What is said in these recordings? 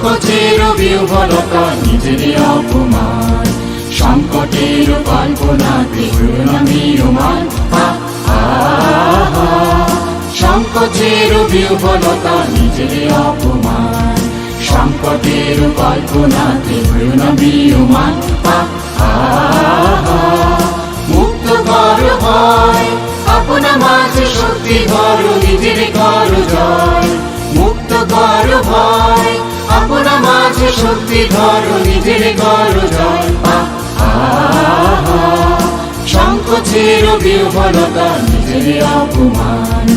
সংকোচের বিহ্বলতা নিজের অপমান, সংকটের কল্পনাতে হইও না ম্রিয়মাণ। সংকোচের বিহ্বলতা নিজের অপমান, সংকটের কল্পনাতে হইও না ম্রিয়মাণ। মুক্ত কর ভয়, আপনা মাঝে শক্তি ধরো, নিজের কর জয়। মুক্ত কর ভয়, আপনা মাঝে শক্তি ধরো, নিজের কর জয়। সংকোচের বিহ্বলতা নিজের অপমান,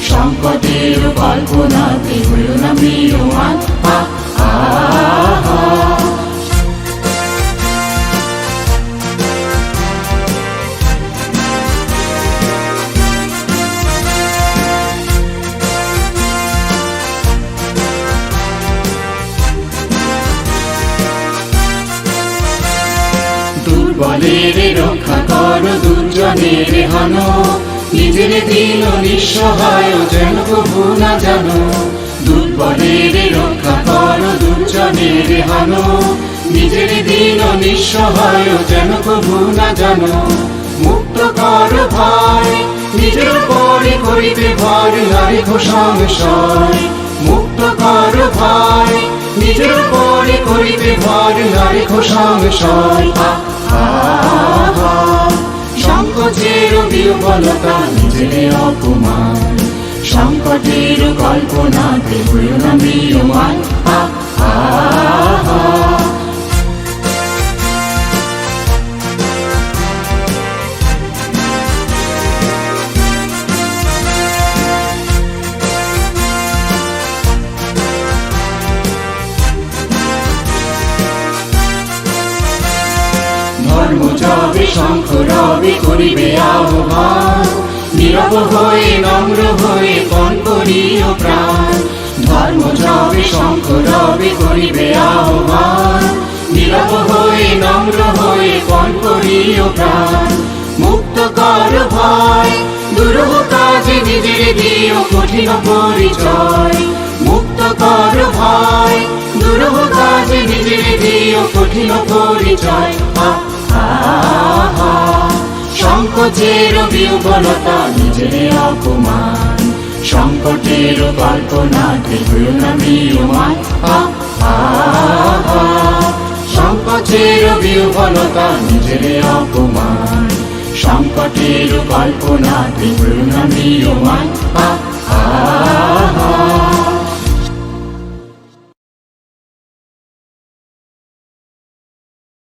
সংকটের কল্পনাতে হইও না ম্রিয়মাণ। দুর্বলের রক্ষা করো, দুর্জনের হানো, নিজের দিন নিঃসহায় যেন কভু না জানো। দুর্বলের রক্ষা করো, দুর্জনের হানো, নিজের দিন নিঃসহায় যেন কভু না জানো। মুক্ত কর ভয়, নিজের পরে করিতে ভর নারী সংশয়। মুক্ত কর ভয়, নিজের পরে করিতে ভর নারী সংশয়। সংকোচের বিহ্বলতা নিজের অপমান, সংকটের কল্পনাতে হইও না ম্রিয়মাণ। ধর্ম যাবে শঙ্খ রবে করিবে আহ্বান, নীরব হয়ে নম্র হয়ে পণ করিও প্রাণ। ধর্ম যাবে শঙ্খ রবে করিবে আহ্বান, নীরব হয়ে নম্র হয়ে পণ করিও প্রাণ। মুক্ত কর ভয়, দুরূহ কাজে নিজের দিও কঠিন পরিচয়। মুক্ত কর ভয়, দুরূহ কাজে নিজের দিও কঠিন পরিচয়। সংকোচের বিহ্বলতা নিজের অপমান, সংকটের কল্পনাতে হইও না ম্রিয়মাণ। সংকোচের বিহ্বলতা নিজের অপমান, সংকটের কল্পনাতে হইও না ম্রিয়মাণ।